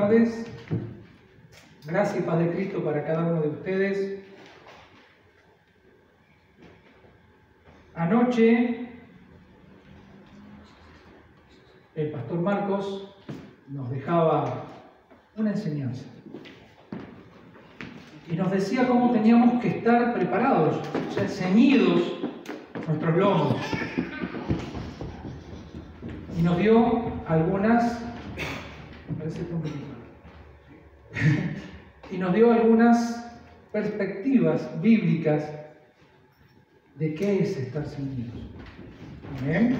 tardes. Gracia y paz de Cristo para cada uno de ustedes. Anoche, el pastor Marcos nos dejaba una enseñanza y nos decía cómo teníamos que estar preparados, o sea, ceñidos nuestros lomos. Y nos dio algunas, me parece que un poquito, y nos dio algunas perspectivas bíblicas de qué es estar ceñidos. Amén.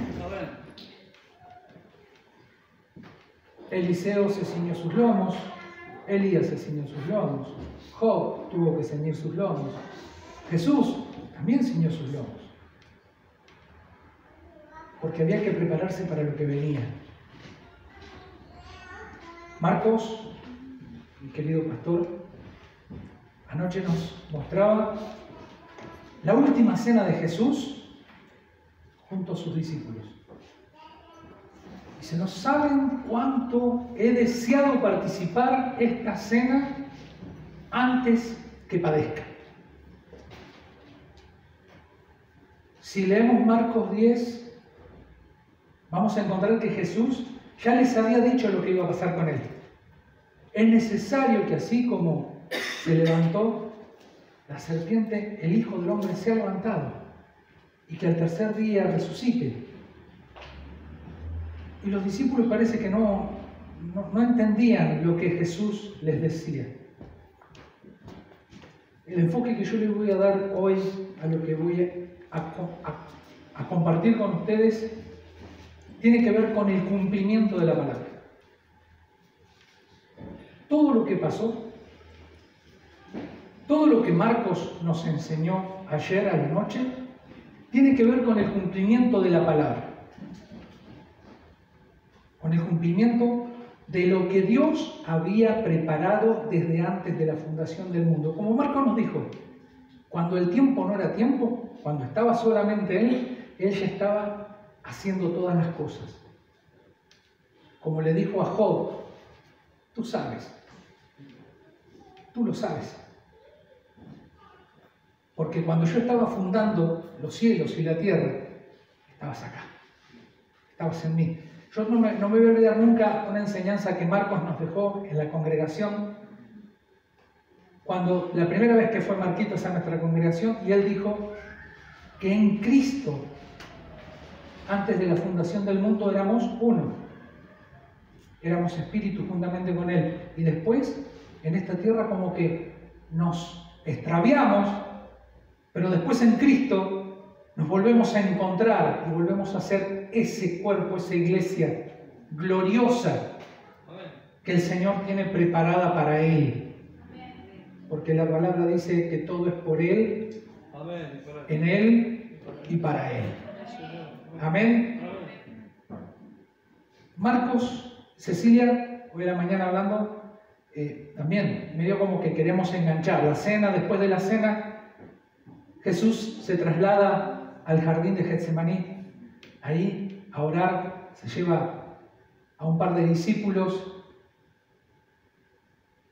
Eliseo se ciñó sus lomos, Elías se ciñó sus lomos, Job tuvo que ceñir sus lomos, Jesús también ciñó sus lomos, porque había que prepararse para lo que venía. Marcos, mi querido pastor, anoche nos mostraba la última cena de Jesús junto a sus discípulos. Dice, no saben cuánto he deseado participar esta cena antes que padezca. Si leemos Marcos 10, vamos a encontrar que Jesús ya les había dicho lo que iba a pasar con él. Es necesario que así como se levantó la serpiente, el Hijo del Hombre sea levantado y que al tercer día resucite. Y los discípulos parece que no entendían lo que Jesús les decía. El enfoque que yo les voy a dar hoy a lo que voy a compartir con ustedes tiene que ver con el cumplimiento de la palabra. Todo lo que pasó, todo lo que Marcos nos enseñó ayer a la noche, tiene que ver con el cumplimiento de la palabra. Con el cumplimiento de lo que Dios había preparado desde antes de la fundación del mundo. Como Marcos nos dijo, cuando el tiempo no era tiempo, cuando estaba solamente Él ya estaba haciendo todas las cosas. Como le dijo a Job, tú sabes, tú lo sabes. Porque cuando yo estaba fundando los cielos y la tierra, estabas acá, estabas en mí. Yo no me voy a olvidar nunca una enseñanza que Marcos nos dejó en la congregación, cuando la primera vez que fue Marquitos a nuestra congregación, y él dijo que en Cristo, antes de la fundación del mundo, éramos uno. Éramos espíritu juntamente con Él. Y después, en esta tierra, como que nos extraviamos, pero después en Cristo nos volvemos a encontrar y volvemos a ser ese cuerpo, esa iglesia gloriosa que el Señor tiene preparada para Él. Porque la palabra dice que todo es por Él, en Él y para Él. Amén. Marcos, Cecilia, hoy a la mañana hablando, también medio como que queremos enganchar la cena. Después de la cena, Jesús se traslada al jardín de Getsemaní, ahí a orar, se lleva a un par de discípulos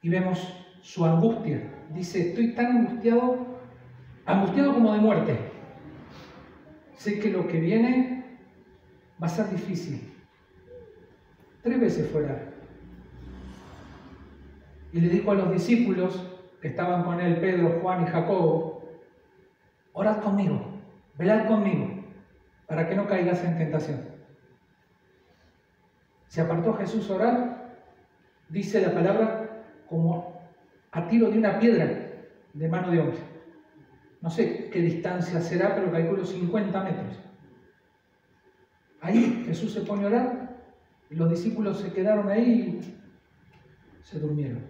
y vemos su angustia. Dice, estoy tan angustiado como de muerte. Sé que lo que viene va a ser difícil. 3 veces fuera. Y le dijo a los discípulos que estaban con él, Pedro, Juan y Jacobo, orad conmigo, velad conmigo, para que no caigas en tentación. Se apartó Jesús a orar, dice la palabra, como a tiro de una piedra de mano de hombre. No sé qué distancia será, pero calculo 50 metros. Ahí Jesús se pone a orar y los discípulos se quedaron ahí y se durmieron.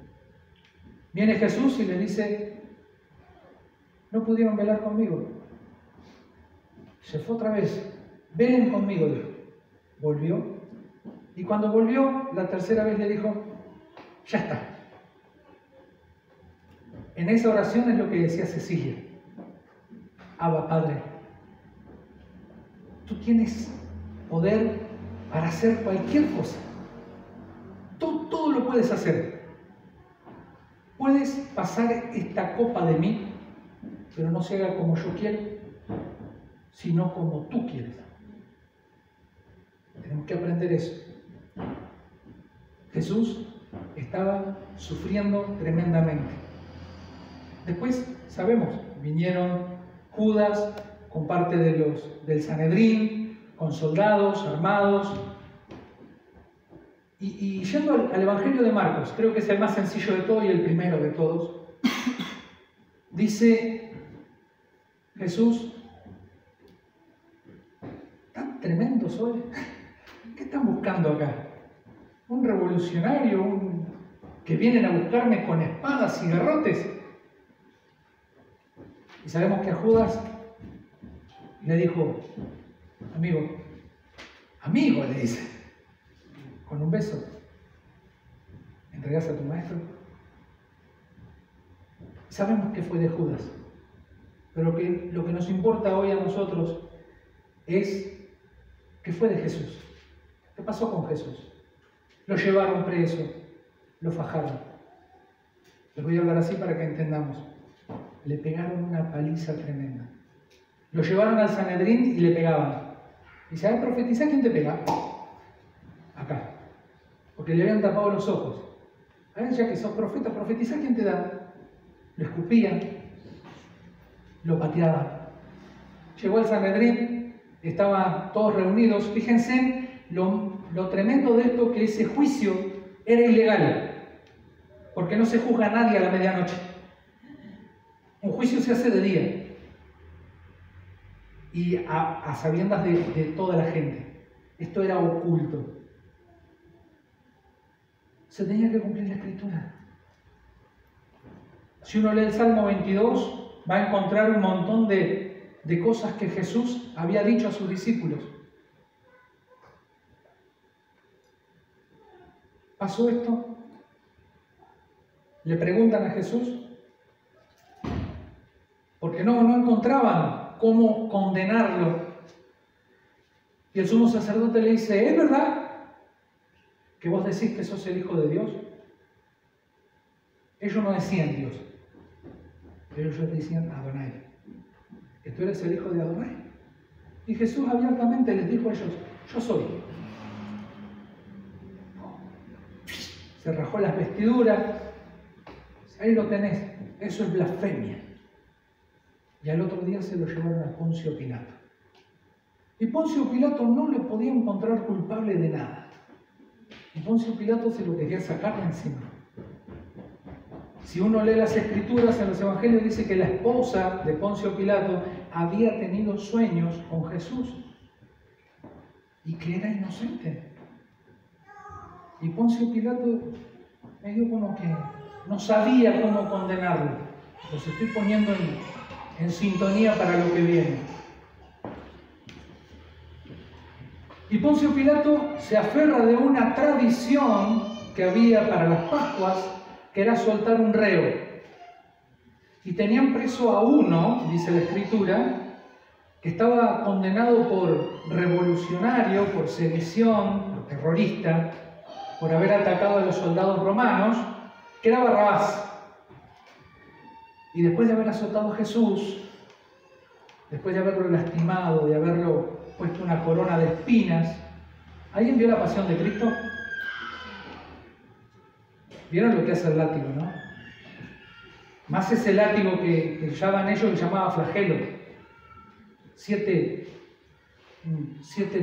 Viene Jesús y les dice, no pudieron velar conmigo. Se fue otra vez, velen conmigo, dijo. Volvió y cuando volvió la tercera vez le dijo, ya está. En esa oración es lo que decía Cecilia. Abba, Padre, tú tienes poder para hacer cualquier cosa. Tú todo lo puedes hacer. puedes pasar esta copa de mí, pero no se haga como yo quiero, sino como tú quieres. Tenemos que aprender eso. Jesús estaba sufriendo tremendamente. Después, sabemos, vinieron Judas con parte del Sanedrín, con soldados armados. Y yendo al Evangelio de Marcos, creo que es el más sencillo de todo y el primero de todos, dice Jesús: ¿tan tremendo soy? ¿Qué están buscando acá? ¿Un revolucionario? ¿Que vienen a buscarme con espadas y garrotes? Y sabemos que a Judas le dijo: amigo, le dice, con un beso, ¿entregás a tu maestro? Sabemos que fue de Judas, pero lo que nos importa hoy a nosotros es que fue de Jesús. ¿Qué pasó con Jesús? Lo llevaron preso, lo fajaron. Les voy a hablar así para que entendamos. Le pegaron una paliza tremenda. Lo llevaron al Sanedrín y le pegaban. Dice: ¿sabes profetizar? ¿Quién te pega? Acá. Porque le habían tapado los ojos. A ver, ya que sos profeta, profetizar, ¿quién te da? Lo escupían, lo pateaban. Llegó al Sanedrín, estaban todos reunidos. Fíjense lo tremendo de esto, que ese juicio era ilegal, porque no se juzga a nadie a la medianoche. Un juicio se hace de día y a sabiendas de toda la gente. Esto era oculto. Se tenía que cumplir la Escritura. Si uno lee el Salmo 22, va a encontrar un montón de cosas que Jesús había dicho a sus discípulos. ¿Pasó esto? Le preguntan a Jesús, porque no encontraban cómo condenarlo. Y el sumo sacerdote le dice: ¿es verdad que vos decís que sos el Hijo de Dios? Ellos no decían Dios, pero ellos decían Adonai, que tú eres el Hijo de Adonai. Y Jesús abiertamente les dijo a ellos: yo soy. Se rajó las vestiduras. Ahí lo tenés, eso es blasfemia. Y al otro día se lo llevaron a Poncio Pilato. Y Poncio Pilato no le podía encontrar culpable de nada. Y Poncio Pilato se lo quería sacar de encima. Si uno lee las Escrituras, en los Evangelios dice que la esposa de Poncio Pilato había tenido sueños con Jesús y que era inocente. Y Poncio Pilato medio como que no sabía cómo condenarlo. Los estoy poniendo en sintonía para lo que viene. Y Poncio Pilato se aferra de una tradición que había para las Pascuas, que era soltar un reo. Y tenían preso a uno, dice la Escritura, que estaba condenado por revolucionario, por sedición, por terrorista, por haber atacado a los soldados romanos, que era Barrabás. Y después de haber azotado a Jesús, después de haberlo lastimado, de haberlo puesto una corona de espinas, ¿alguien vio la pasión de Cristo? ¿Vieron lo que hace el látigo, no? Más ese látigo que llaman ellos, que llamaba flagelo. 7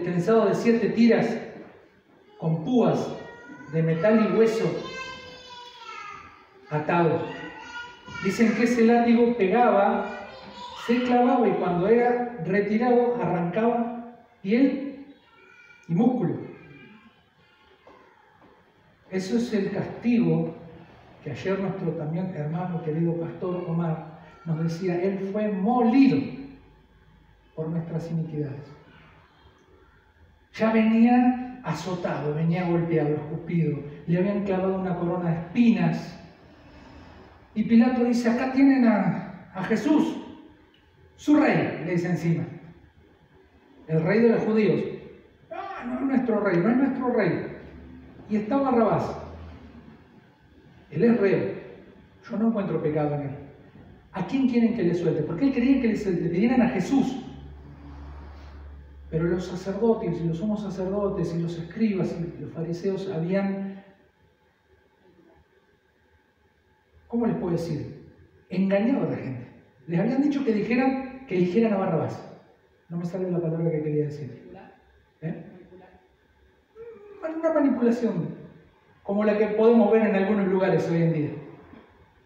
trenzado de 7 tiras con púas de metal y hueso atados. Dicen que ese látigo pegaba, se clavaba y cuando era retirado arrancaba piel y músculo. Eso es el castigo que ayer nuestro también hermano querido pastor Omar nos decía: él fue molido por nuestras iniquidades. Ya venía azotado, venía golpeado, escupido, le habían clavado una corona de espinas. Y Pilato dice: acá tienen a Jesús, su rey, le dice encima. El rey de los judíos. Ah, no es nuestro rey, no es nuestro rey. Y está Barrabás. Él es reo. Yo no encuentro pecado en él. ¿A quién quieren que le suelte? Porque él creía que le pidieran a Jesús. Pero los sacerdotes y los sumos sacerdotes y los escribas y los fariseos habían, ¿cómo les puedo decir? Engañado a la gente. Les habían dicho que eligieran a Barrabás. No me sale la palabra que quería decir. Una manipulación, como la que podemos ver en algunos lugares hoy en día,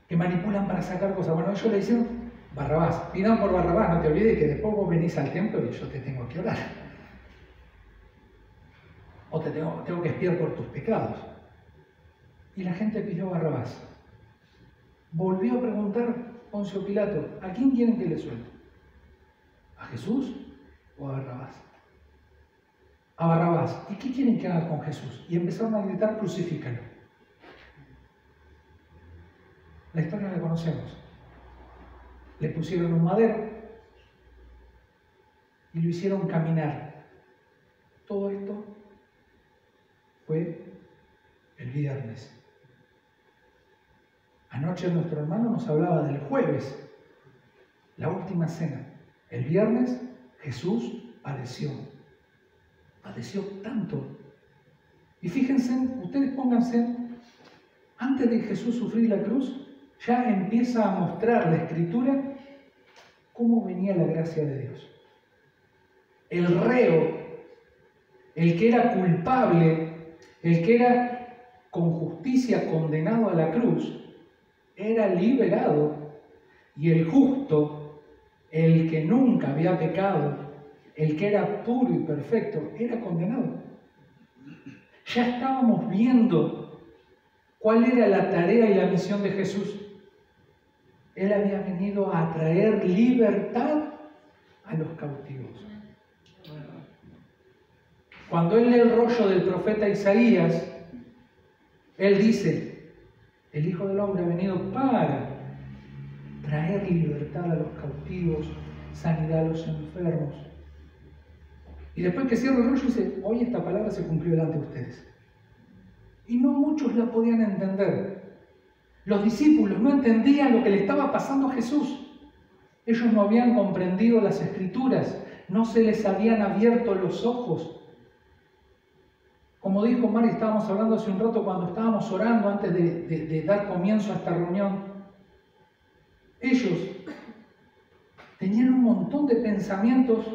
que manipulan para sacar cosas. Bueno, ellos le dicen, Barrabás, pidan por Barrabás, no te olvides que después vos venís al templo y yo te tengo que orar. O te tengo que expiar por tus pecados. Y la gente pidió a Barrabás. Volvió a preguntar Poncio Pilato, ¿a quién quieren que le suelte? ¿A Jesús o a Barrabás? A Barrabás. ¿Y qué quieren que haga con Jesús? Y empezaron a gritar, crucifícalo. La historia la conocemos. Le pusieron un madero y lo hicieron caminar. Todo esto fue el viernes. Anoche nuestro hermano nos hablaba del jueves, la última cena. El viernes Jesús padeció tanto. Y fíjense, ustedes pónganse, antes de Jesús sufrir la cruz, ya empieza a mostrar la Escritura cómo venía la gracia de Dios. El reo, el que era culpable, el que era con justicia condenado a la cruz, era liberado, y el justo, el que nunca había pecado, el que era puro y perfecto, era condenado. Ya estábamos viendo cuál era la tarea y la misión de Jesús. Él había venido a traer libertad a los cautivos. Cuando él lee el rollo del profeta Isaías, él dice, el Hijo del Hombre ha venido para traer libertad a los cautivos, sanidad a los enfermos. Y después que cierra el rollo dice, hoy esta palabra se cumplió delante de ustedes. Y no muchos la podían entender. Los discípulos no entendían lo que le estaba pasando a Jesús. Ellos no habían comprendido las Escrituras, no se les habían abierto los ojos. Como dijo Mari, estábamos hablando hace un rato cuando estábamos orando antes de dar comienzo a esta reunión. Ellos tenían un montón de pensamientos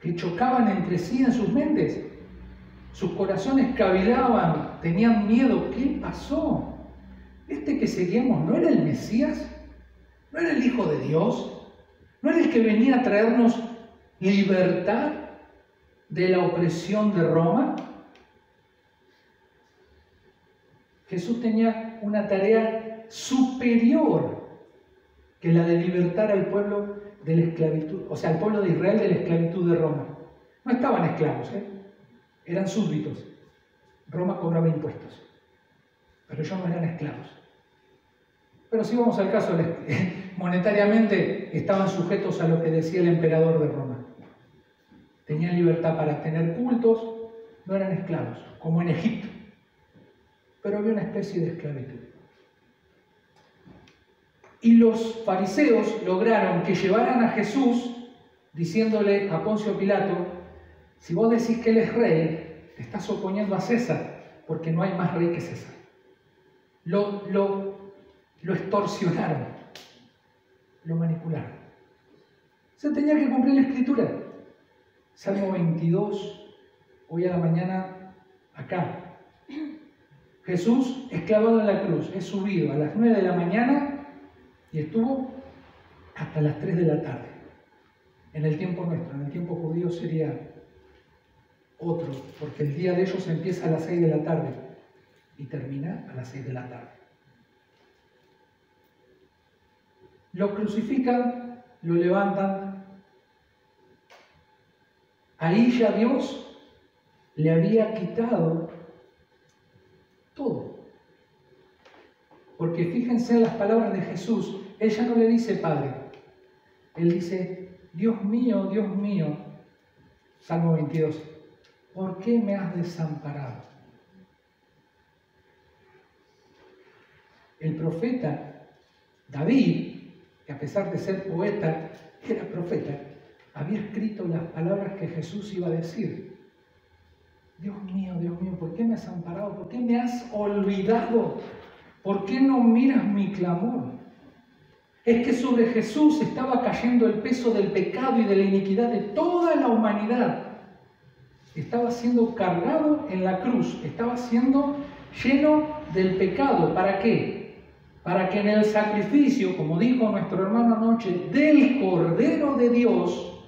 que chocaban entre sí en sus mentes. Sus corazones cavilaban, tenían miedo. ¿Qué pasó? ¿Este que seguíamos no era el Mesías? ¿No era el Hijo de Dios? ¿No era el que venía a traernos libertad de la opresión de Roma? Jesús tenía una tarea superior que la de libertar al pueblo de la esclavitud, o sea, al pueblo de Israel de la esclavitud de Roma. No estaban esclavos, eran súbditos. Roma cobraba impuestos, pero ellos no eran esclavos. Pero si vamos al caso, monetariamente estaban sujetos a lo que decía el emperador de Roma. Tenían libertad para tener cultos, no eran esclavos, como en Egipto. Pero había una especie de esclavitud. Y los fariseos lograron que llevaran a Jesús diciéndole a Poncio Pilato, si vos decís que él es rey, te estás oponiendo a César, porque no hay más rey que César. Lo extorsionaron, lo manipularon. Se tenía que cumplir la Escritura. Salmo 22, hoy a la mañana, acá. Jesús es clavado en la cruz, es subido a las 9 de la mañana y estuvo hasta las 3 de la tarde. En el tiempo nuestro, en el tiempo judío sería otro, porque el día de ellos empieza a las 6 de la tarde y termina a las 6 de la tarde. Lo crucifican, lo levantan. Ahí ya Dios le había quitado todo. Porque fíjense en las palabras de Jesús, él ya no le dice Padre, él dice, Dios mío, Salmo 22, ¿por qué me has desamparado? El profeta David, que a pesar de ser poeta, era profeta, había escrito las palabras que Jesús iba a decir. Dios mío, ¿por qué me has amparado? ¿Por qué me has olvidado? ¿Por qué no miras mi clamor? Es que sobre Jesús estaba cayendo el peso del pecado y de la iniquidad de toda la humanidad. Estaba siendo cargado en la cruz, estaba siendo lleno del pecado. ¿Para qué? Para que en el sacrificio, como dijo nuestro hermano anoche, del Cordero de Dios,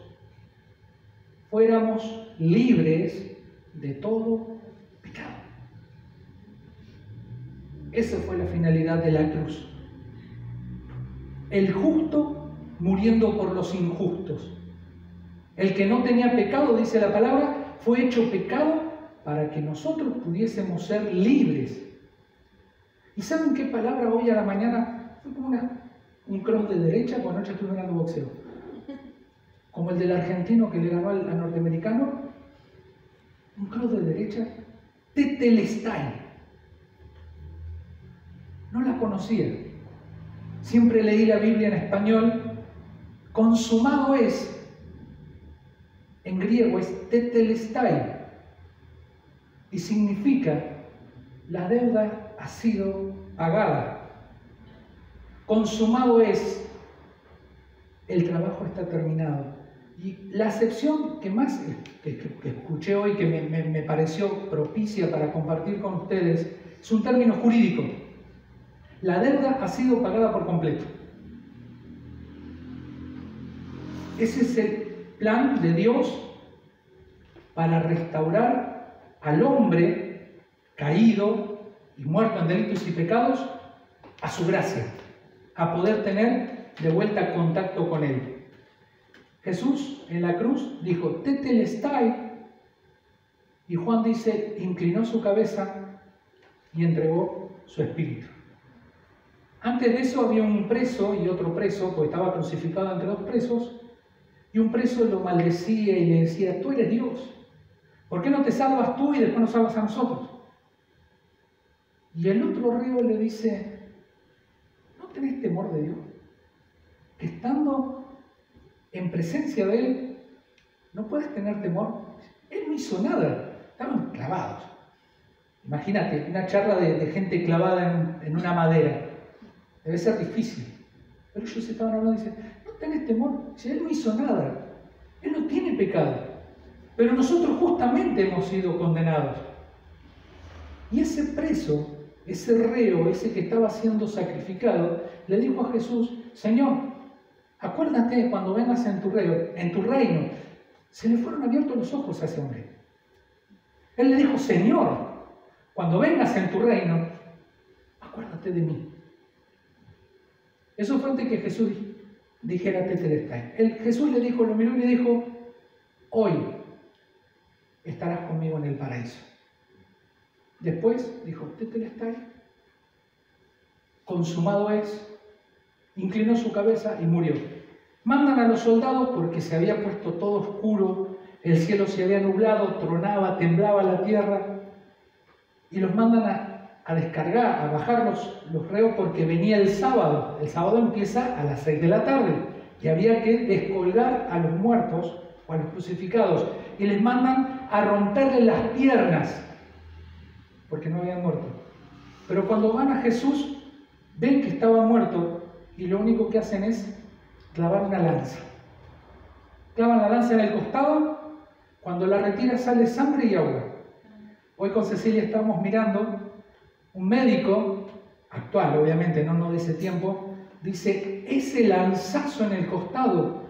fuéramos libres de todo pecado. Esa fue la finalidad de la cruz. El justo muriendo por los injustos. El que no tenía pecado, dice la palabra, fue hecho pecado para que nosotros pudiésemos ser libres. ¿Y saben qué palabra hoy a la mañana? Fue como un cross de derecha, cuando anoche estuve mirando boxeo. Como el del argentino que le ganó al norteamericano. Un cross de derecha. Tetelestai. No la conocía. Siempre leí la Biblia en español. Consumado es. En griego es tetelestai. Y significa la deuda ha sido pagada. Consumado es. El trabajo está terminado. Y la acepción que más que escuché hoy, que me pareció propicia para compartir con ustedes, es un término jurídico. La deuda ha sido pagada por completo. Ese es el plan de Dios para restaurar al hombre caído y muerto en delitos y pecados a su gracia, a poder tener de vuelta contacto con Él. Jesús en la cruz dijo, tetelestai, y Juan dice, inclinó su cabeza y entregó su espíritu. Antes de eso había un preso y otro preso, pues estaba crucificado entre dos presos, y un preso lo maldecía y le decía, tú eres Dios, ¿por qué no te salvas tú y después nos salvas a nosotros? Y el otro reo le dice, ¿no tenés temor de Dios? Que estando en presencia de Él, no puedes tener temor. Él no hizo nada, estaban clavados. Imagínate, una charla de gente clavada en una madera. Debe ser difícil. Pero ellos estaban hablando y dicen, no tenés temor, si Él no hizo nada, Él no tiene pecado. Pero nosotros justamente hemos sido condenados. Y ese preso, ese reo, ese que estaba siendo sacrificado, le dijo a Jesús, Señor, acuérdate cuando vengas en tu reino. Se le fueron abiertos los ojos a ese hombre. Él le dijo, Señor, cuando vengas en tu reino, acuérdate de mí. Eso fue antes que Jesús dijera tetelestai. Jesús le dijo, lo miró y le dijo, hoy estarás conmigo en el paraíso. Después dijo, tetelestai, consumado es, inclinó su cabeza y murió. Mandan a los soldados porque se había puesto todo oscuro, el cielo se había nublado, tronaba, temblaba la tierra, y los mandan a descargar, a bajar los reos porque venía el sábado. El sábado empieza a las 6 de la tarde y había que descolgar a los muertos o a los crucificados y les mandan a romperle las piernas porque no habían muerto. Pero cuando van a Jesús, ven que estaba muerto y lo único que hacen es clavar una lanza. Clavan la lanza en el costado, cuando la retira sale sangre y agua. Hoy con Cecilia estamos mirando un médico actual, obviamente, no de ese tiempo, dice, ese lanzazo en el costado,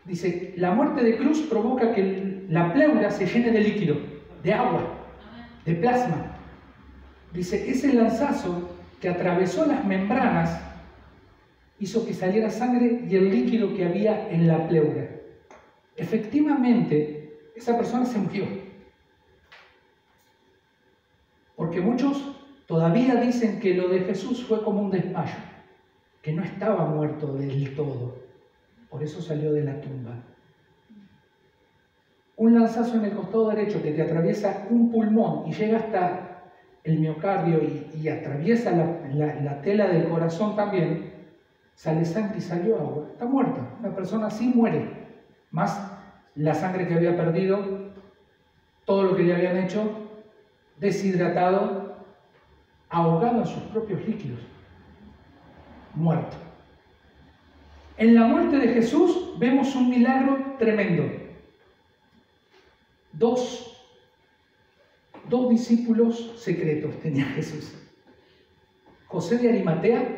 dice, la muerte de cruz provoca que la pleura se llene de líquido, de agua, de plasma. Dice, ese lanzazo que atravesó las membranas hizo que saliera sangre y el líquido que había en la pleura. Efectivamente, esa persona se murió. Porque muchos todavía dicen que lo de Jesús fue como un desmayo, que no estaba muerto del todo. Por eso salió de la tumba. Un lanzazo en el costado derecho que te atraviesa un pulmón y llega hasta el miocardio y atraviesa la tela del corazón también, sale sangre y salió agua. Está muerta. Una persona así muere. Más la sangre que había perdido, todo lo que le habían hecho, deshidratado, ahogado en sus propios líquidos. Muerto. En la muerte de Jesús vemos un milagro tremendo. Dos discípulos secretos tenía Jesús. José de Arimatea,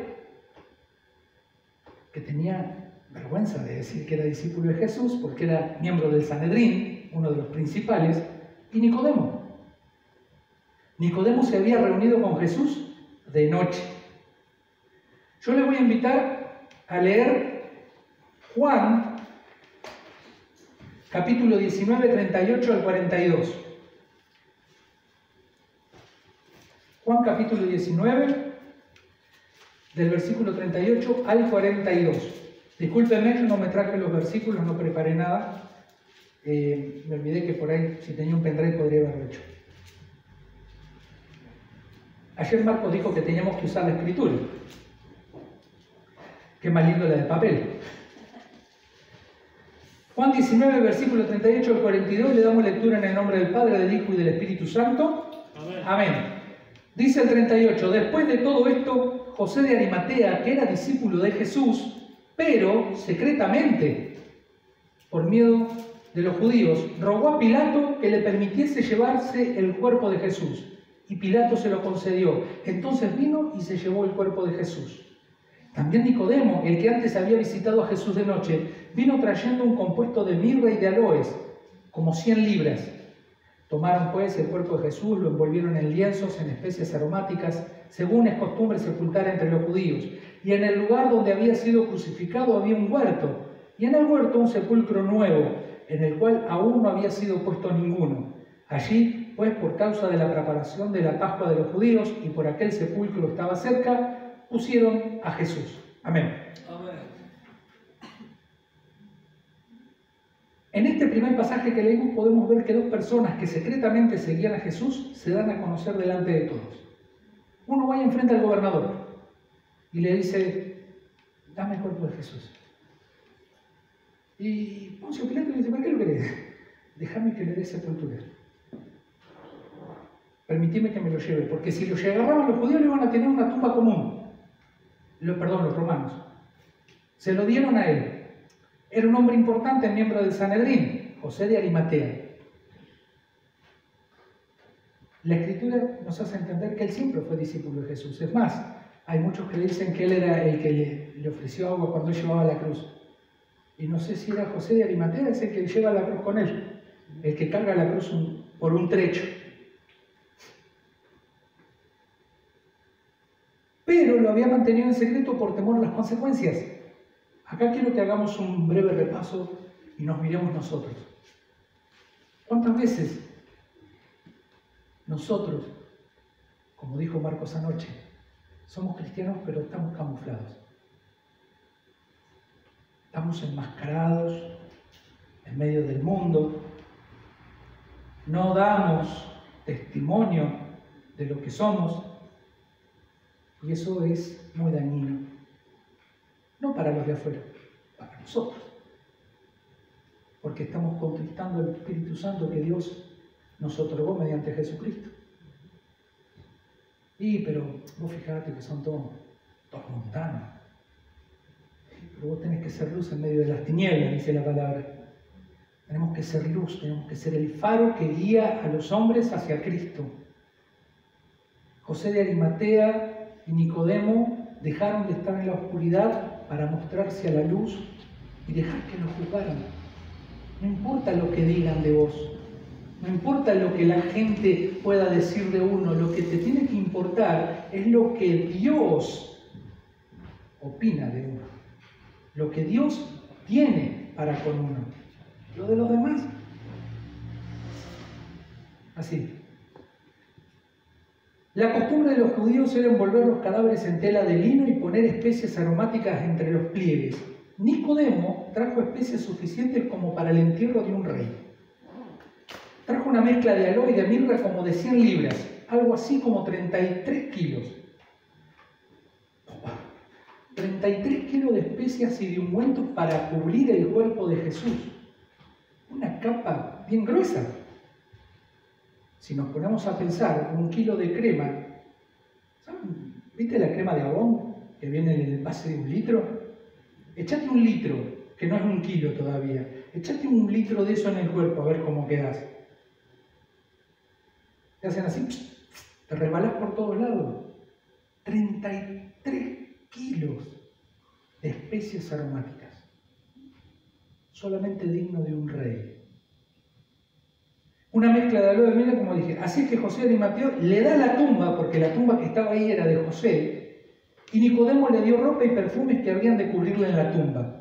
que tenía vergüenza de decir que era discípulo de Jesús porque era miembro del Sanedrín, uno de los principales, y Nicodemo. Nicodemo se había reunido con Jesús de noche. Yo le voy a invitar a leer Juan, capítulo 19, 38 al 42. Juan capítulo 19, del versículo 38 al 42. Discúlpeme, yo no me traje los versículos, no preparé nada. Me olvidé que por ahí, si tenía un pendrive, podría haberlo hecho. Ayer Marcos dijo que teníamos que usar la escritura. Qué más lindo la de papel. Juan 19, versículo 38 al 42, le damos lectura en el nombre del Padre, del Hijo y del Espíritu Santo. Amén. Amén. Dice el 38, después de todo esto, José de Arimatea, que era discípulo de Jesús, pero secretamente, por miedo de los judíos, rogó a Pilato que le permitiese llevarse el cuerpo de Jesús. Y Pilato se lo concedió. Entonces vino y se llevó el cuerpo de Jesús. También Nicodemo, el que antes había visitado a Jesús de noche, vino trayendo un compuesto de mirra y de aloes, como 100 libras. Tomaron pues el cuerpo de Jesús, lo envolvieron en lienzos, en especias aromáticas, según es costumbre sepultar entre los judíos. Y en el lugar donde había sido crucificado había un huerto, y en el huerto un sepulcro nuevo, en el cual aún no había sido puesto ninguno. Allí, pues, por causa de la preparación de la Pascua de los judíos, y por aquel sepulcro estaba cerca, pusieron a Jesús. Amén. Amén. En este primer pasaje que leímos podemos ver que dos personas que secretamente seguían a Jesús se dan a conocer delante de todos. Uno va y enfrenta al gobernador y le dice, dame el cuerpo de Jesús. Y Poncio Pilato le dice, ¿para qué lo querés? Déjame que le dé sepultura. Permitime que me lo lleve, porque si lo agarraban los judíos le iban a tener una tumba común. Los romanos. Se lo dieron a él. Era un hombre importante, miembro del Sanedrín, José de Arimatea. La Escritura nos hace entender que él siempre fue discípulo de Jesús. Es más, hay muchos que dicen que él era el que le ofreció agua cuando él llevaba la cruz. Y no sé si era José de Arimatea, es el que lleva la cruz con él, el que carga la cruz por un trecho. Pero lo había mantenido en secreto por temor a las consecuencias. Acá quiero que hagamos un breve repaso y nos miremos nosotros. ¿Cuántas veces nosotros, como dijo Marcos anoche, somos cristianos pero estamos camuflados? Estamos enmascarados en medio del mundo, no damos testimonio de lo que somos. Y eso es muy dañino. No para los de afuera, para nosotros. Porque estamos conquistando el Espíritu Santo que Dios nos otorgó mediante Jesucristo. Pero vos fijate que son todos mundanos. Pero vos tenés que ser luz en medio de las tinieblas, dice la palabra. Tenemos que ser luz, tenemos que ser el faro que guía a los hombres hacia Cristo. José de Arimatea y Nicodemo dejaron de estar en la oscuridad para mostrarse a la luz y dejar que los juzgaran. No importa lo que digan de vos, no importa lo que la gente pueda decir de uno, lo que te tiene que importar es lo que Dios opina de uno, lo que Dios tiene para con uno. Lo de los demás, así. La costumbre de los judíos era envolver los cadáveres en tela de lino y poner especias aromáticas entre los pliegues. Nicodemo trajo especias suficientes como para el entierro de un rey. Trajo una mezcla de aloe y de mirra como de 100 libras, algo así como 33 kilos. 33 kilos de especias y de ungüentos para cubrir el cuerpo de Jesús. Una capa bien gruesa. Si nos ponemos a pensar, 1 kilo de crema, ¿saben? ¿Viste la crema de Avon que viene en el envase de 1 litro? Echate 1 litro, que no es 1 kilo todavía. Echate 1 litro de eso en el cuerpo a ver cómo quedas. Te hacen así, te resbalás por todos lados. 33 kilos de especias aromáticas. Solamente digno de un rey. Una mezcla de aloe de miel, como dije. Así es que José de Arimatea le da la tumba, porque la tumba que estaba ahí era de José, y Nicodemo le dio ropa y perfumes que habían de cubrirle en la tumba.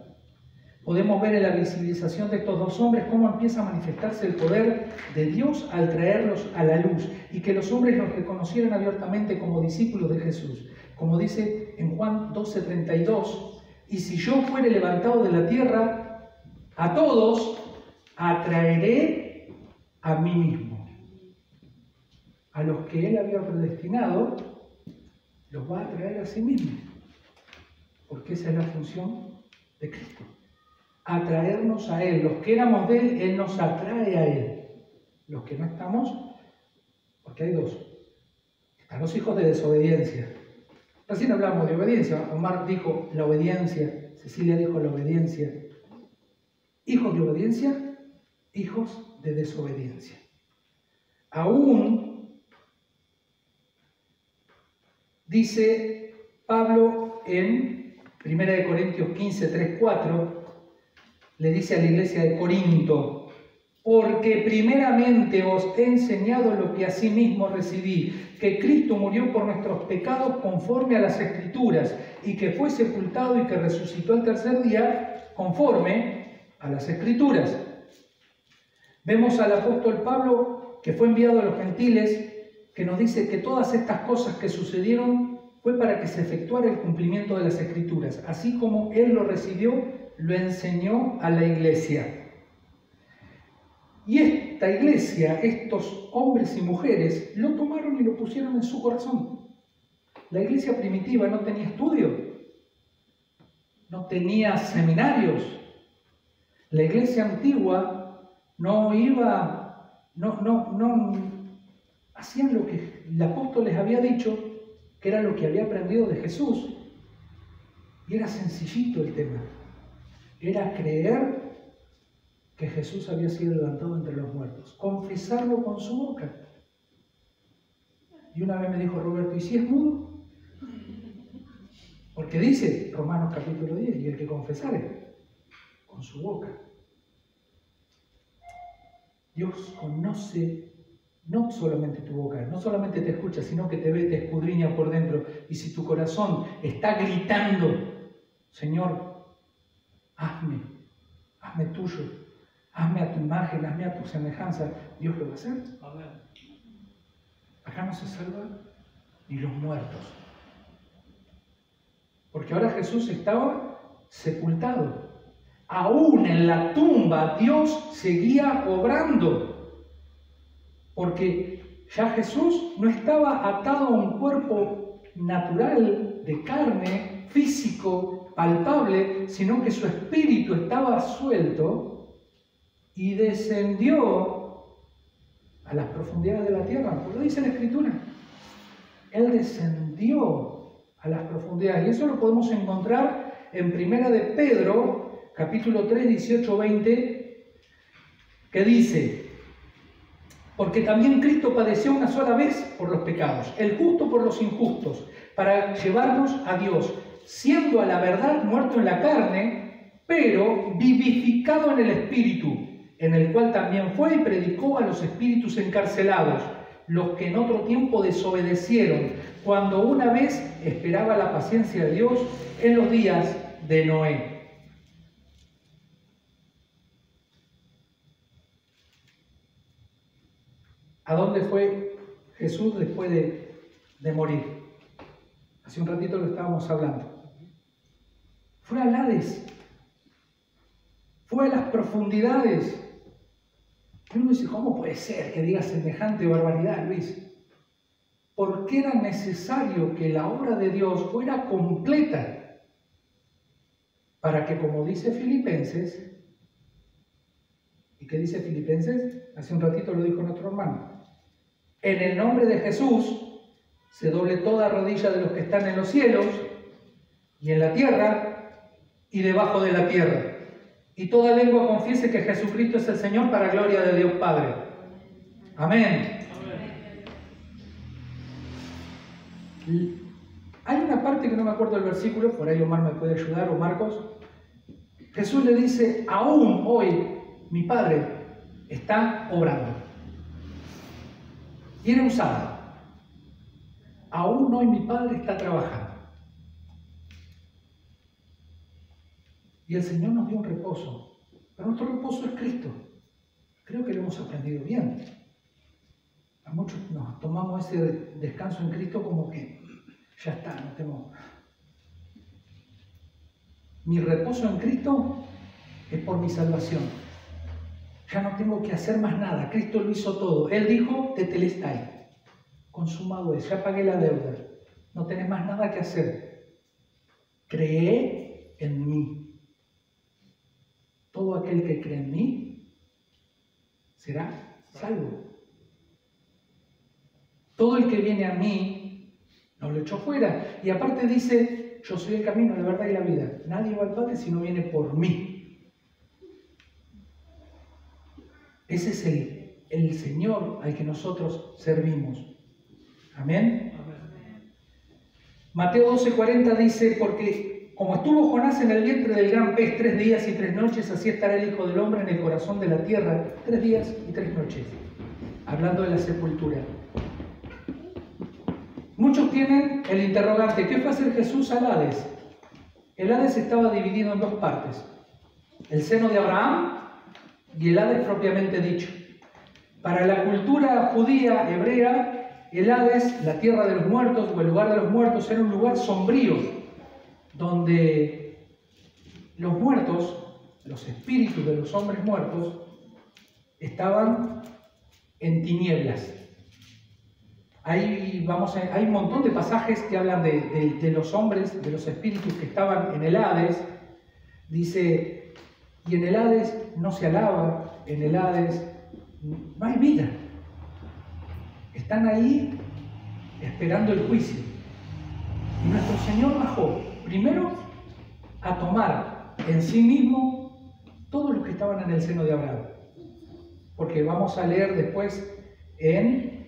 Podemos ver en la visibilización de estos dos hombres cómo empieza a manifestarse el poder de Dios al traerlos a la luz y que los hombres los reconocieran abiertamente como discípulos de Jesús. Como dice en Juan 12:32, y si yo fuere levantado de la tierra, a todos atraeré a mí mismo. A los que Él había predestinado, los va a atraer a sí mismo. Porque esa es la función de Cristo. Atraernos a Él. Los que éramos de Él, Él nos atrae a Él. Los que no estamos, porque hay dos. Están los hijos de desobediencia. Recién hablamos de obediencia. Omar dijo la obediencia. Cecilia dijo la obediencia. Hijos de obediencia, hijos de desobediencia. Aún, dice Pablo en 1 Corintios 15, 3, 4, le dice a la iglesia de Corinto, porque primeramente os he enseñado lo que asimismo recibí, que Cristo murió por nuestros pecados conforme a las Escrituras, y que fue sepultado y que resucitó al tercer día conforme a las Escrituras. Vemos al apóstol Pablo, que fue enviado a los gentiles, que nos dice que todas estas cosas que sucedieron fue para que se efectuara el cumplimiento de las Escrituras. Así como él lo recibió, lo enseñó a la iglesia. Y esta iglesia, estos hombres y mujeres, lo tomaron y lo pusieron en su corazón. La iglesia primitiva no tenía estudio, no tenía seminarios. La iglesia antigua no hacían lo que el apóstol les había dicho, que era lo que había aprendido de Jesús. Y era sencillito el tema. Era creer que Jesús había sido levantado entre los muertos. Confesarlo con su boca. Y una vez me dijo Roberto, ¿y si es mudo? Porque dice Romanos capítulo 10, y el que confesare con su boca. Dios conoce no solamente tu boca, no solamente te escucha, sino que te ve, te escudriña por dentro. Y si tu corazón está gritando, Señor, hazme tuyo, hazme a tu imagen, hazme a tu semejanza, Dios lo va a hacer. Amén. Acá no se salvan ni los muertos. Porque ahora Jesús estaba sepultado. Aún en la tumba Dios seguía obrando. Porque ya Jesús no estaba atado a un cuerpo natural, de carne, físico, palpable, sino que su espíritu estaba suelto y descendió a las profundidades de la tierra. Pues lo dice la Escritura. Él descendió a las profundidades. Y eso lo podemos encontrar en 1 de Pedro, capítulo 3, 18, 20, que dice: porque también Cristo padeció una sola vez por los pecados, el justo por los injustos, para llevarnos a Dios, siendo a la verdad muerto en la carne, pero vivificado en el Espíritu, en el cual también fue y predicó a los espíritus encarcelados, los que en otro tiempo desobedecieron, cuando una vez esperaba la paciencia de Dios en los días de Noé. ¿A dónde fue Jesús después de morir? Hace un ratito lo estábamos hablando. Fue al Hades. Fue a las profundidades. Y uno dice, ¿cómo puede ser que diga semejante barbaridad, Luis? Porque era necesario que la obra de Dios fuera completa. para que, como dice Filipenses, ¿y qué dice Filipenses? Hace un ratito lo dijo nuestro hermano. En el nombre de Jesús se doble toda rodilla de los que están en los cielos y en la tierra y debajo de la tierra. Y toda lengua confiese que Jesucristo es el Señor para gloria de Dios Padre. Amén. Hay una parte que no me acuerdo del versículo, por ahí Omar me puede ayudar, o Marcos. Jesús le dice, aún hoy mi Padre está obrando. Y era usado. Aún hoy mi Padre está trabajando. Y el Señor nos dio un reposo. Pero nuestro reposo es Cristo. Creo que lo hemos aprendido bien. A muchos nos tomamos ese descanso en Cristo como que ya está, no tengo. Mi reposo en Cristo es por mi salvación. Ya no tengo que hacer más nada. Cristo lo hizo todo. Él dijo, tetelestai. Consumado es. Ya pagué la deuda. No tenés más nada que hacer. Cree en mí. Todo aquel que cree en mí será salvo. Todo el que viene a mí no lo echo fuera. Y aparte dice, yo soy el camino, la verdad y la vida. Nadie va al Padre si no viene por mí. Ese es el Señor al que nosotros servimos. Amén. Mateo 12:40 dice, porque como estuvo Jonás en el vientre del gran pez 3 días y 3 noches, así estará el Hijo del Hombre en el corazón de la tierra 3 días y 3 noches. Hablando de la sepultura. Muchos tienen el interrogante, ¿qué fue a hacer Jesús al Hades? El Hades estaba dividido en dos partes, el seno de Abraham y el Hades propiamente dicho. Para la cultura judía, hebrea, el Hades, la tierra de los muertos o el lugar de los muertos, era un lugar sombrío, donde los muertos, los espíritus de los hombres muertos, estaban en tinieblas. Hay un montón de pasajes que hablan de los hombres, de los espíritus que estaban en el Hades. Dice, y en el Hades no se alaba, en el Hades no hay vida. Están ahí esperando el juicio. Y nuestro Señor bajó, primero, a tomar en sí mismo todos los que estaban en el seno de Abraham. Porque vamos a leer después en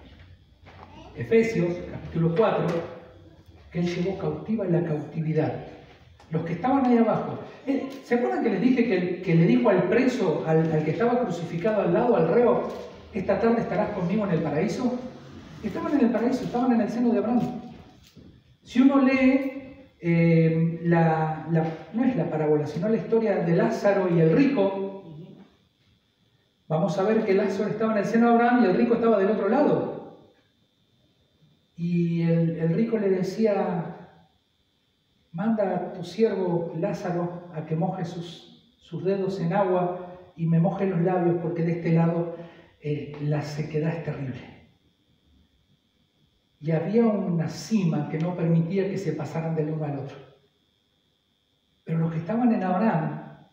Efesios, capítulo 4, que Él llevó cautiva la cautividad. Los que estaban ahí abajo. ¿Se acuerdan que les dije que le dijo al preso, al que estaba crucificado al lado, al reo, esta tarde estarás conmigo en el paraíso? Estaban en el paraíso, estaban en el seno de Abraham. Si uno lee, no es la parábola, sino la historia de Lázaro y el rico, vamos a ver que Lázaro estaba en el seno de Abraham y el rico estaba del otro lado. Y el rico le decía, manda a tu siervo Lázaro a que moje sus dedos en agua y me moje los labios porque de este lado la sequedad es terrible. Y había una cima que no permitía que se pasaran del uno al otro. Pero los que estaban en Abraham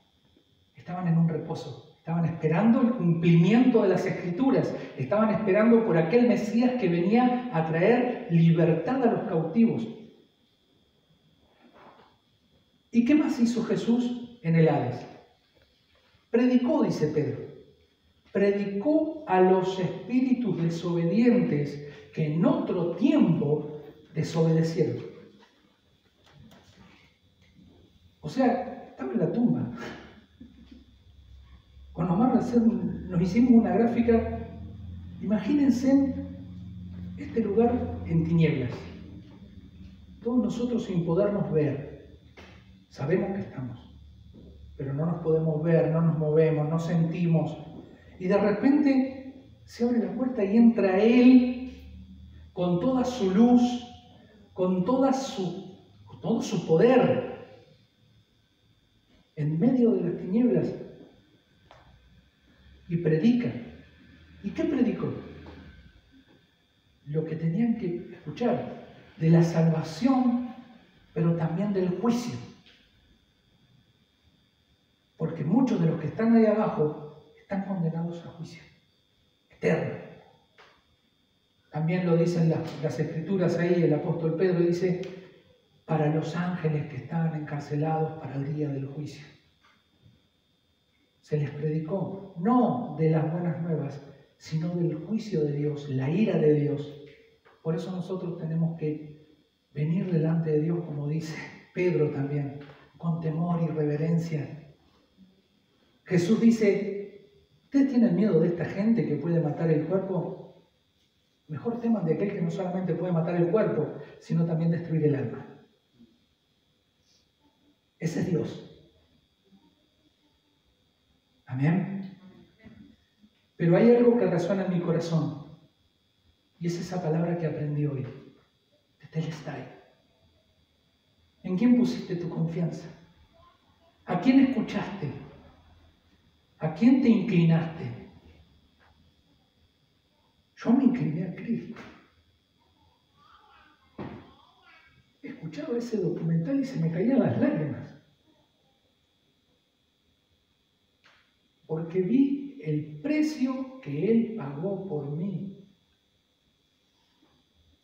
estaban en un reposo. Estaban esperando el cumplimiento de las Escrituras. Estaban esperando por aquel Mesías que venía a traer libertad a los cautivos. ¿Y qué más hizo Jesús en el Hades? Predicó, dice Pedro. Predicó a los espíritus desobedientes que en otro tiempo desobedecieron. O sea, estaba en la tumba. Con Omar nos hicimos una gráfica. Imagínense este lugar en tinieblas. Todos nosotros sin podernos ver. Sabemos que estamos, pero no nos podemos ver, no nos movemos, no sentimos. Y de repente se abre la puerta y entra Él con toda su luz, con todo su poder, en medio de las tinieblas. Y predica. ¿Y qué predicó? Lo que tenían que escuchar, de la salvación, pero también del juicio. muchos de los que están ahí abajo están condenados a juicio eterno. También lo dicen las escrituras ahí, el apóstol Pedro dice, para los ángeles que estaban encarcelados para el día del juicio. Se les predicó, no de las buenas nuevas, sino del juicio de Dios, la ira de Dios. Por eso nosotros tenemos que venir delante de Dios, como dice Pedro también, con temor y reverencia. Jesús dice, ¿ustedes tienen miedo de esta gente que puede matar el cuerpo? Mejor teman de aquel que no solamente puede matar el cuerpo, sino también destruir el alma. Ese es Dios. Amén. Pero hay algo que resuena en mi corazón, y es esa palabra que aprendí hoy, tetelestai. ¿En quién pusiste tu confianza? ¿A quién escuchaste? ¿A quién te inclinaste? Yo me incliné a Cristo. Escuchaba ese documental y se me caían las lágrimas. Porque vi el precio que Él pagó por mí.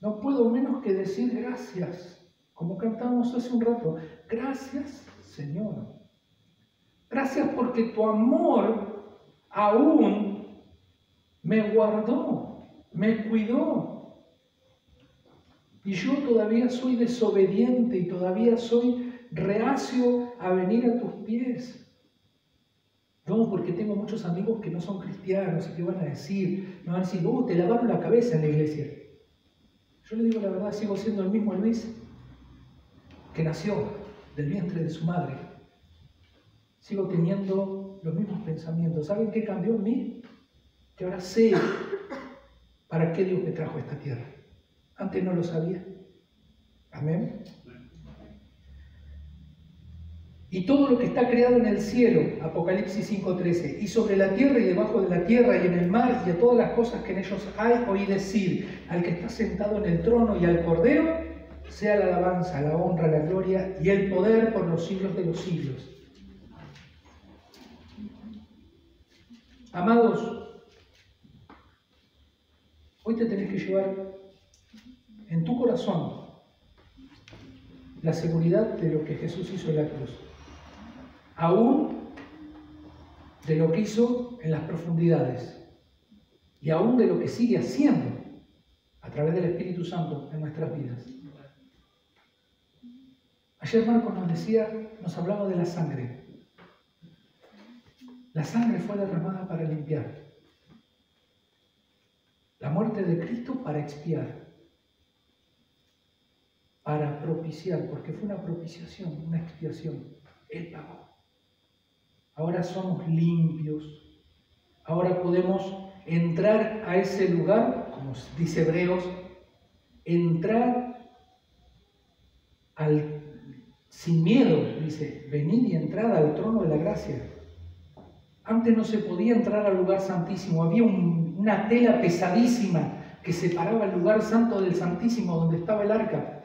No puedo menos que decir gracias, como cantábamos hace un rato. Gracias, Señor. Gracias porque tu amor aún me guardó, me cuidó. Y yo todavía soy desobediente y todavía soy reacio a venir a tus pies. No, porque tengo muchos amigos que no son cristianos y que van a decir, me van a decir, te lavaron la cabeza en la iglesia. Yo le digo la verdad, sigo siendo el mismo Luis que nació del vientre de su madre. Sigo teniendo los mismos pensamientos. ¿Saben qué cambió en mí? Que ahora sé para qué Dios me trajo a esta tierra. Antes no lo sabía. Amén. Y todo lo que está creado en el cielo, Apocalipsis 5:13, y sobre la tierra y debajo de la tierra y en el mar y a todas las cosas que en ellos hay, oí decir, al que está sentado en el trono y al Cordero, sea la alabanza, la honra, la gloria y el poder por los siglos de los siglos. Amados, hoy te tenés que llevar en tu corazón la seguridad de lo que Jesús hizo en la cruz. Aún de lo que hizo en las profundidades y aún de lo que sigue haciendo a través del Espíritu Santo en nuestras vidas. Ayer Marcos nos hablaba de la sangre. La sangre fue derramada para limpiar. La muerte de Cristo para expiar, para propiciar, porque fue una propiciación, una expiación. Él pagó. Ahora somos limpios. Ahora podemos entrar a ese lugar, como dice Hebreos, entrar sin miedo, dice, venid y entrad al trono de la gracia. Antes no se podía entrar al lugar santísimo, había una tela pesadísima que separaba el lugar santo del santísimo donde estaba el arca.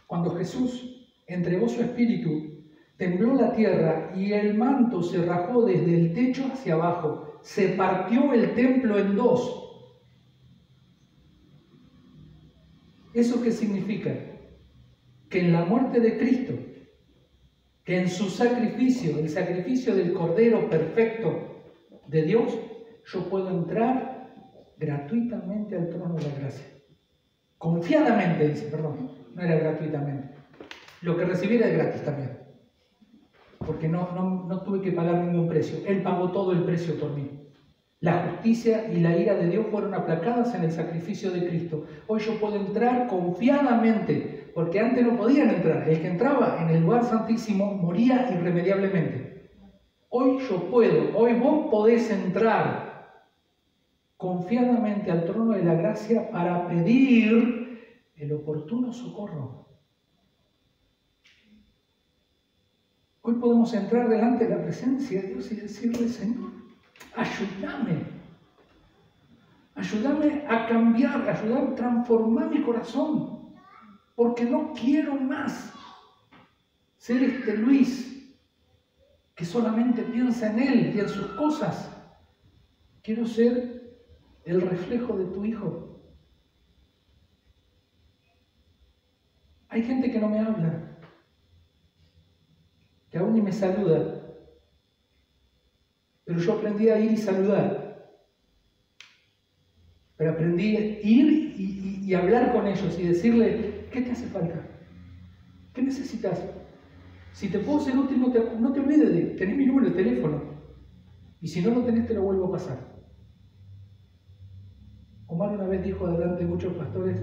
Cuando Jesús entregó su espíritu, tembló la tierra y el manto se rajó desde el techo hacia abajo. Se partió el templo en dos. ¿Eso qué significa? Que en la muerte de Cristo, que en su sacrificio, el sacrificio del Cordero perfecto de Dios, yo puedo entrar gratuitamente al trono de la gracia. Confiadamente, dice, perdón, no era gratuitamente. Lo que recibiera es gratis también. Porque no tuve que pagar ningún precio. Él pagó todo el precio por mí. La justicia y la ira de Dios fueron aplacadas en el sacrificio de Cristo. Hoy yo puedo entrar confiadamente, porque antes no podían entrar. El que entraba en el lugar santísimo moría irremediablemente. Hoy yo puedo, hoy vos podés entrar confiadamente al trono de la gracia para pedir el oportuno socorro. Hoy podemos entrar delante de la presencia de Dios y decirle, Señor, ayúdame. Ayúdame a cambiar, ayúdame a transformar mi corazón. Porque no quiero más ser este Luis que solamente piensa en Él y en sus cosas. Quiero ser el reflejo de tu Hijo. Hay gente que no me habla, que aún ni me saluda, pero yo aprendí a ir y saludar. Pero aprendí a ir y hablar con ellos y decirle, ¿qué te hace falta? ¿Qué necesitas? Si te puedo ser útil, no te olvides de tener mi número de teléfono. Y si no lo tenés, te lo vuelvo a pasar. Omar una vez dijo delante de muchos pastores,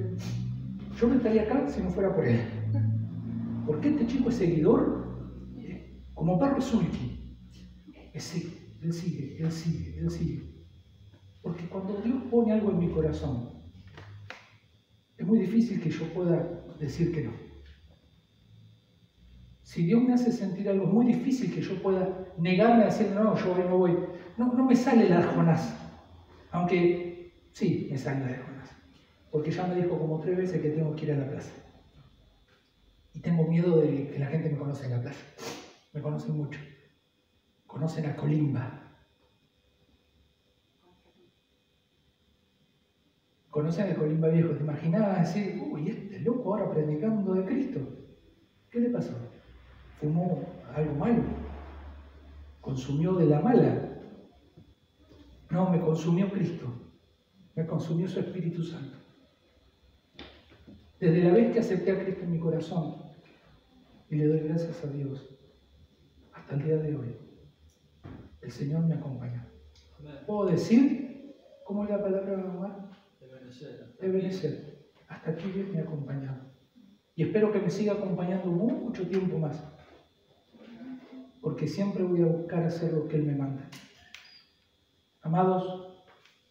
yo no estaría acá si no fuera por él. Porque este chico es seguidor, como perro sulky. Él sigue. Porque cuando Dios pone algo en mi corazón, es muy difícil que yo pueda decir que no. Si Dios me hace sentir algo, es muy difícil que yo pueda negarme a decir, no, yo no voy. No me sale la de Jonás. Aunque sí, me sale la de Jonás. Porque ya me dijo como 3 veces que tengo que ir a la plaza. Y tengo miedo de que la gente me conozca en la plaza. Me conocen mucho. Conocen a Colimba. Conocen a Colimba viejo. ¿Te imaginabas decir, uy, este loco ahora predicando de Cristo? ¿Qué le pasó? ¿Fumó algo malo? ¿Consumió de la mala? No, me consumió Cristo. Me consumió su Espíritu Santo. Desde la vez que acepté a Cristo en mi corazón, y le doy gracias a Dios, hasta el día de hoy, el Señor me acompaña. ¿Puedo decir cómo es la palabra mamá? Ebenezer. Hasta aquí Dios me ha acompañado. Y espero que me siga acompañando mucho tiempo más. Porque siempre voy a buscar hacer lo que Él me manda. Amados,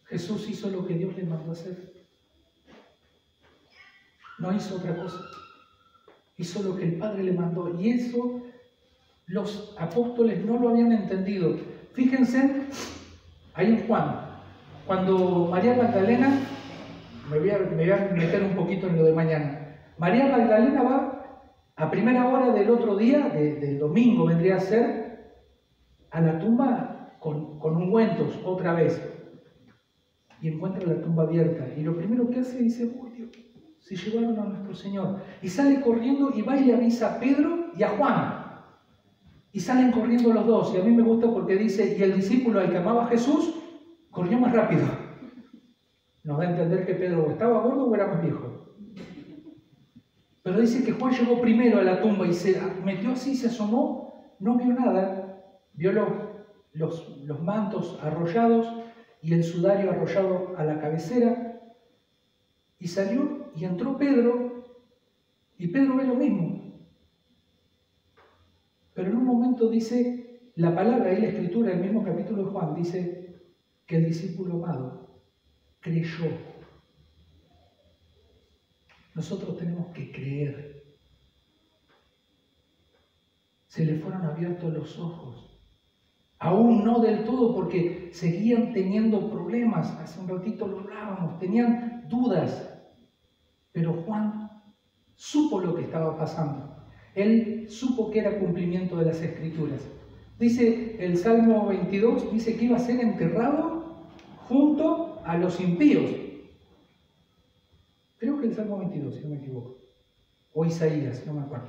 Jesús hizo lo que Dios le mandó hacer. No hizo otra cosa. Hizo lo que el Padre le mandó. Y eso los apóstoles no lo habían entendido. Fíjense, ahí en Juan, cuando María Magdalena, me voy a meter un poquito en lo de mañana. María Magdalena va a primera hora del otro día, del domingo vendría a ser, a la tumba con ungüentos otra vez. Y encuentra la tumba abierta. Y lo primero que hace dice, uy Dios, se llevaron a nuestro Señor. Y sale corriendo y va y le avisa a Pedro y a Juan. Y salen corriendo los dos. Y a mí me gusta porque dice, y el discípulo al que amaba a Jesús, corrió más rápido. Nos da a entender que Pedro o estaba gordo o era más viejo. Pero dice que Juan llegó primero a la tumba y se metió así, se asomó, no vio nada. Vio los mantos arrollados y el sudario arrollado a la cabecera. Y salió y entró Pedro, y Pedro ve lo mismo. Pero en un momento dice, la palabra y la escritura, el mismo capítulo de Juan, dice que el discípulo amado creyó. Nosotros tenemos que creer. Se le fueron abiertos los ojos. Aún no del todo, porque seguían teniendo problemas. Hace un ratito lo hablábamos, tenían dudas. Pero Juan supo lo que estaba pasando. Él supo que era cumplimiento de las Escrituras. Dice el Salmo 22, dice que iba a ser enterrado junto a los impíos. Creo que el Salmo 22, si no me equivoco. O Isaías, no me acuerdo.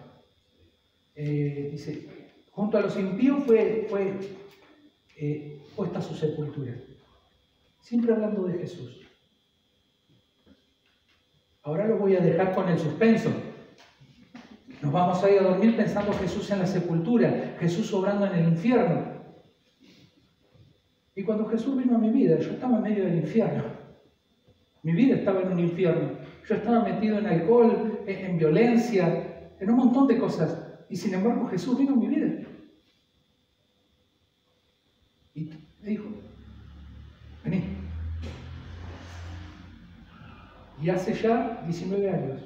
Dice, junto a los impíos fue puesta su sepultura. Siempre hablando de Jesús. Ahora lo voy a dejar con el suspenso. Nos vamos a ir a dormir pensando Jesús en la sepultura, Jesús obrando en el infierno. Y cuando Jesús vino a mi vida, yo estaba en medio del infierno. Mi vida estaba en un infierno. Yo estaba metido en alcohol, en violencia, en un montón de cosas. Y sin embargo Jesús vino a mi vida. Y me dijo, vení. Y hace ya 19 años.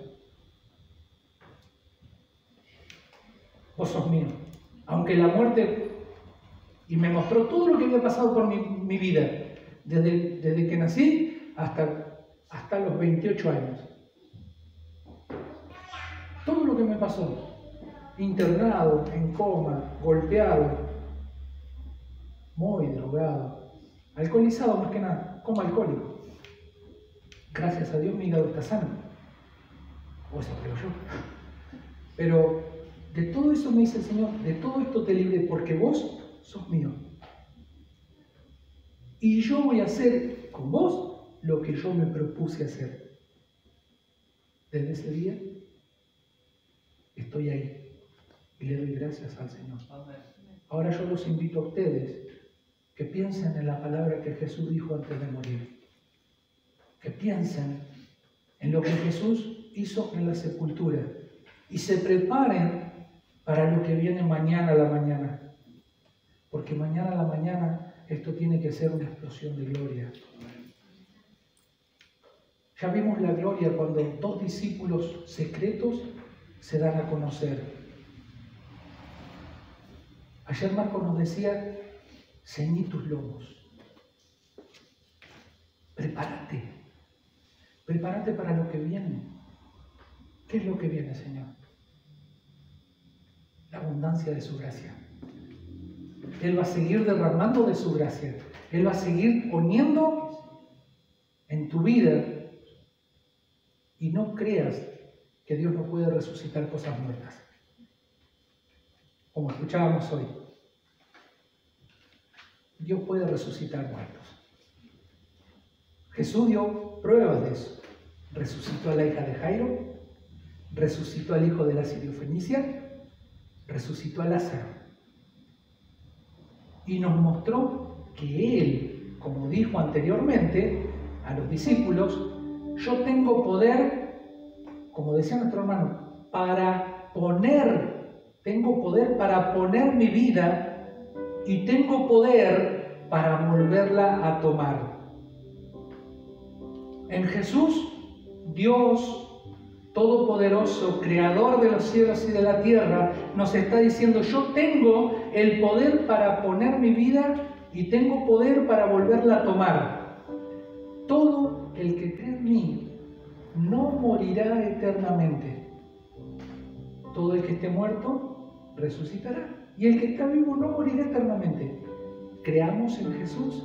Vos sos mío. Aunque la muerte, y me mostró todo lo que había pasado por mi vida, desde que nací hasta los 28 años. Todo lo que me pasó, internado, en coma, golpeado, muy drogado, alcoholizado más que nada, como alcohólico. Gracias a Dios mi hígado está sano. O eso creo yo. Pero de todo eso me dice el Señor, de todo esto te libré porque vos sos mío. Y yo voy a hacer con vos lo que yo me propuse hacer. Desde ese día estoy ahí y le doy gracias al Señor. Ahora yo los invito a ustedes que piensen en la palabra que Jesús dijo antes de morir. Que piensen en lo que Jesús hizo en la sepultura y se preparen para lo que viene mañana a la mañana. Porque mañana a la mañana esto tiene que ser una explosión de gloria. Ya vimos la gloria cuando 2 discípulos secretos se dan a conocer. Ayer Marco nos decía, ceñí tus lomos. Prepárate. Prepárate para lo que viene. ¿Qué es lo que viene, Señor? La abundancia de su gracia. Él va a seguir derramando de su gracia. Él va a seguir poniendo en tu vida. Y no creas que Dios no puede resucitar cosas muertas. Como escuchábamos hoy. Dios puede resucitar muertos. Jesús dio pruebas de eso. Resucitó a la hija de Jairo, resucitó al hijo de la Siriofenicia, resucitó a Lázaro. Y nos mostró que Él, como dijo anteriormente a los discípulos, yo tengo poder, como decía nuestro hermano, tengo poder para poner mi vida y tengo poder para volverla a tomar. En Jesús, Dios Todopoderoso, Creador de los cielos y de la tierra, nos está diciendo, yo tengo el poder para poner mi vida y tengo poder para volverla a tomar. Todo el que cree en mí no morirá eternamente. Todo el que esté muerto resucitará. Y el que está vivo no morirá eternamente. Creamos en Jesús.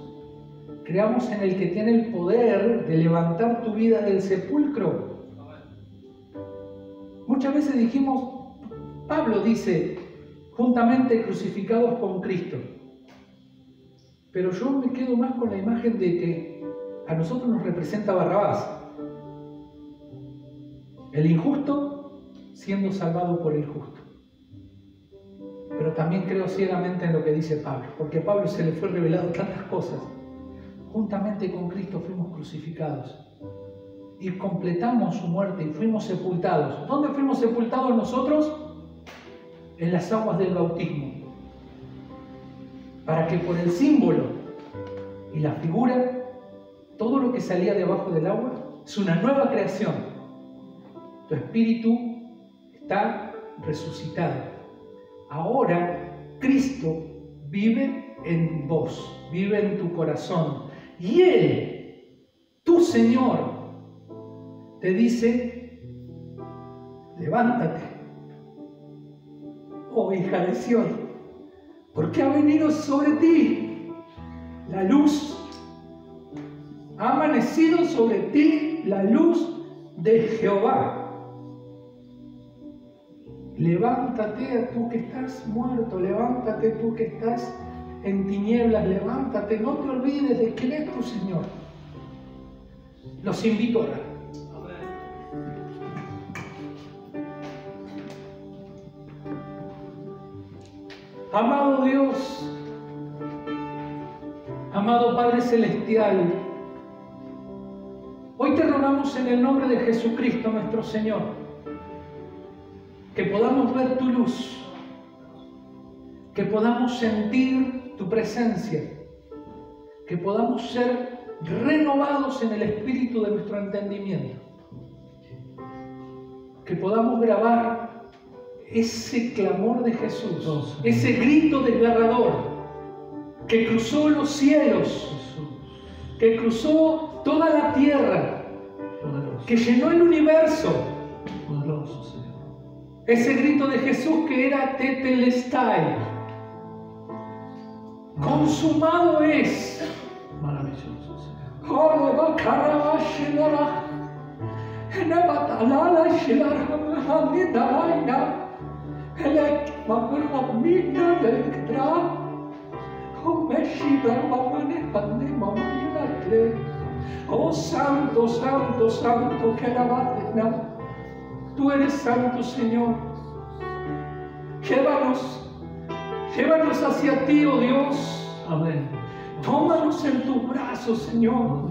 Creamos en el que tiene el poder de levantar tu vida del sepulcro. Muchas veces dijimos, Pablo dice, juntamente crucificados con Cristo. Pero yo me quedo más con la imagen de que a nosotros nos representa Barrabás. El injusto siendo salvado por el justo. Pero también creo ciegamente en lo que dice Pablo, porque a Pablo se le fue revelado tantas cosas. Juntamente con Cristo fuimos crucificados y completamos su muerte y fuimos sepultados. ¿Dónde fuimos sepultados nosotros? En las aguas del bautismo. Para que por el símbolo y la figura, todo lo que salía debajo del agua es una nueva creación. Tu espíritu está resucitado. Ahora Cristo vive en vos, vive en tu corazón. Y Él, tu Señor, te dice, levántate, oh hija de Sión, porque ha venido sobre ti la luz. Ha amanecido sobre ti la luz de Jehová. Levántate tú que estás muerto, levántate tú que estás en tinieblas, levántate, no te olvides de quién es tu Señor. Los invito a orar. Amado Dios, amado Padre Celestial, hoy te rogamos en el nombre de Jesucristo nuestro Señor, que podamos ver tu luz, que podamos sentir tu presencia, que podamos ser renovados en el espíritu de nuestro entendimiento, que podamos grabar ese clamor de Jesús, ese grito desgarrador que cruzó los cielos, que cruzó toda la tierra, que llenó el universo. Ese grito de Jesús que era Tetelestai, Consumado es. Maravilloso, Señor. Oh, santo, santo, santo, que alabate. Tú eres santo, Señor. Llévanos hacia ti, oh Dios. Amén. Tómanos en tus brazos, Señor.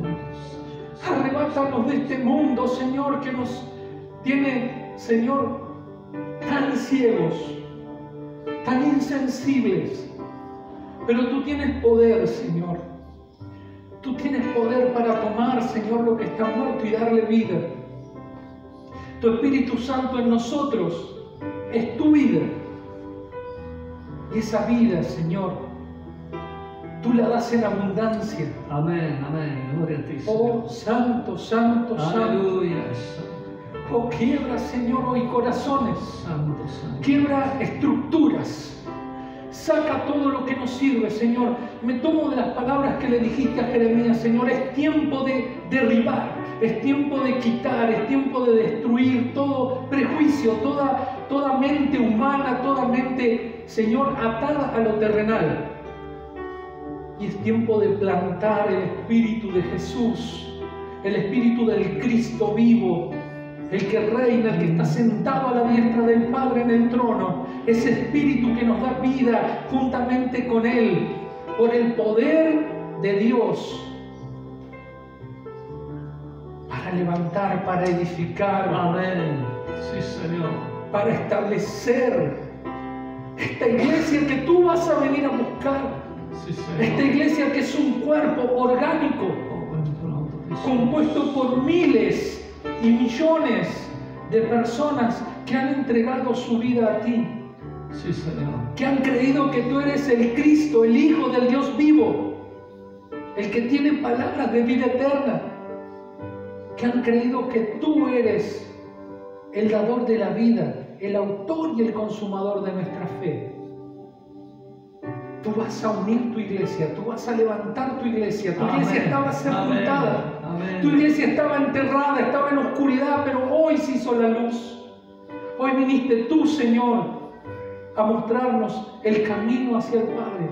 Arrebátanos de este mundo, Señor, que nos tiene, Señor, tan ciegos, tan insensibles. Pero tú tienes poder, Señor. Tú tienes poder para tomar, Señor, lo que está muerto y darle vida. Tu Espíritu Santo en nosotros es tu vida. Y esa vida, Señor, tú la das en abundancia. Amén, amén. Gloria a ti, Oh, Señor. santo, santo, santo. Aleluya. Oh, quiebra, Señor, hoy corazones. Santo, santo. Quiebra estructuras. Saca todo lo que nos sirve, Señor. Me tomo de las palabras que le dijiste a Jeremías, Señor. Es tiempo de derribar, es tiempo de quitar, es tiempo de destruir todo prejuicio, toda mente humana, toda mente, Señor, atada a lo terrenal. Y es tiempo de plantar el Espíritu de Jesús, el Espíritu del Cristo vivo, el que reina, el que está sentado a la diestra del Padre en el trono, ese Espíritu que nos da vida juntamente con Él, por el poder de Dios, para levantar, para edificar, Amén. Sí, Señor. para establecer esta iglesia que tú vas a venir a buscar. Sí, Señor. Esta iglesia que es un cuerpo orgánico, Oh, ven pronto, Jesús. compuesto por miles y millones de personas que han entregado su vida a ti, Sí, Señor. que han creído que tú eres el Cristo, el Hijo del Dios vivo, el que tiene palabras de vida eterna, que han creído que tú eres el dador de la vida, el autor y el consumador de nuestra fe. Tú vas a unir tu iglesia, tú vas a levantar tu iglesia. Tu iglesia Amén. estaba sepultada, Amén. tu iglesia estaba enterrada, estaba en oscuridad, pero hoy se hizo la luz. Hoy viniste tú, Señor, a mostrarnos el camino hacia el Padre.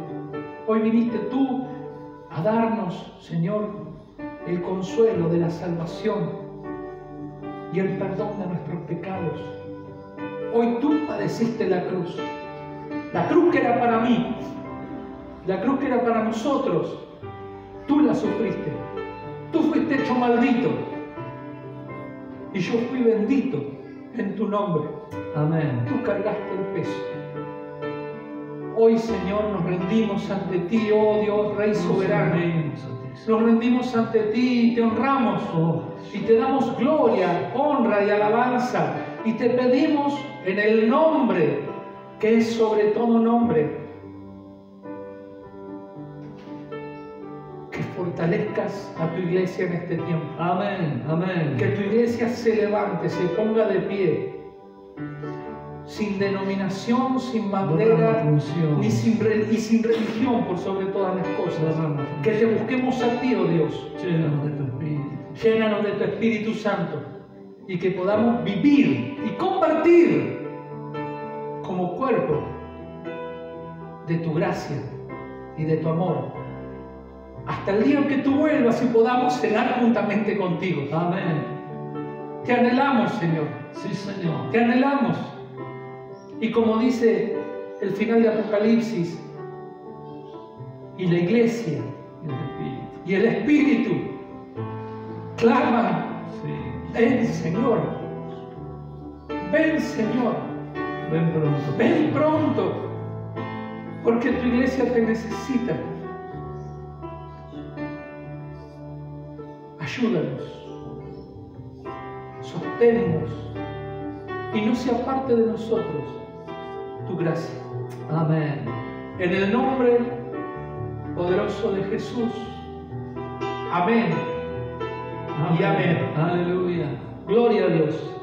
Hoy viniste tú a darnos, Señor, el consuelo de la salvación y el perdón de nuestros pecados. Hoy tú padeciste la cruz que era para mí, la cruz que era para nosotros. Tú la sufriste, tú fuiste hecho maldito y yo fui bendito en tu nombre. Amén. Tú cargaste el peso. Hoy, Señor, nos rendimos ante ti, oh Dios, Rey soberano. Nos rendimos ante ti y te honramos. Oh, Y te damos gloria, honra y alabanza. Y te pedimos en el nombre que es sobre todo nombre, que fortalezcas a tu iglesia en este tiempo. amén, amén. Que tu iglesia se levante, se ponga de pie, sin denominación, sin bandera, Derrama tu unción. y sin religión por sobre todas las cosas. Derrama tu Que te busquemos a ti, oh Dios. Llénanos de tu Espíritu. Llénanos de tu Espíritu Santo y que podamos vivir y compartir como cuerpo de tu gracia y de tu amor hasta el día en que tú vuelvas y podamos cenar juntamente contigo. Amén. Te anhelamos, Señor, Sí, Señor. te anhelamos. Y como dice el final de Apocalipsis, y la iglesia Y el Espíritu. y el Espíritu claman: Sí. ven, Señor, ven, Señor, Ven pronto. ven pronto, porque tu iglesia te necesita. Ayúdanos, sosténnos y no se aparte de nosotros tu gracia. Amén. En el nombre poderoso de Jesús. Amén. Y amén. Aleluya. Gloria a Dios.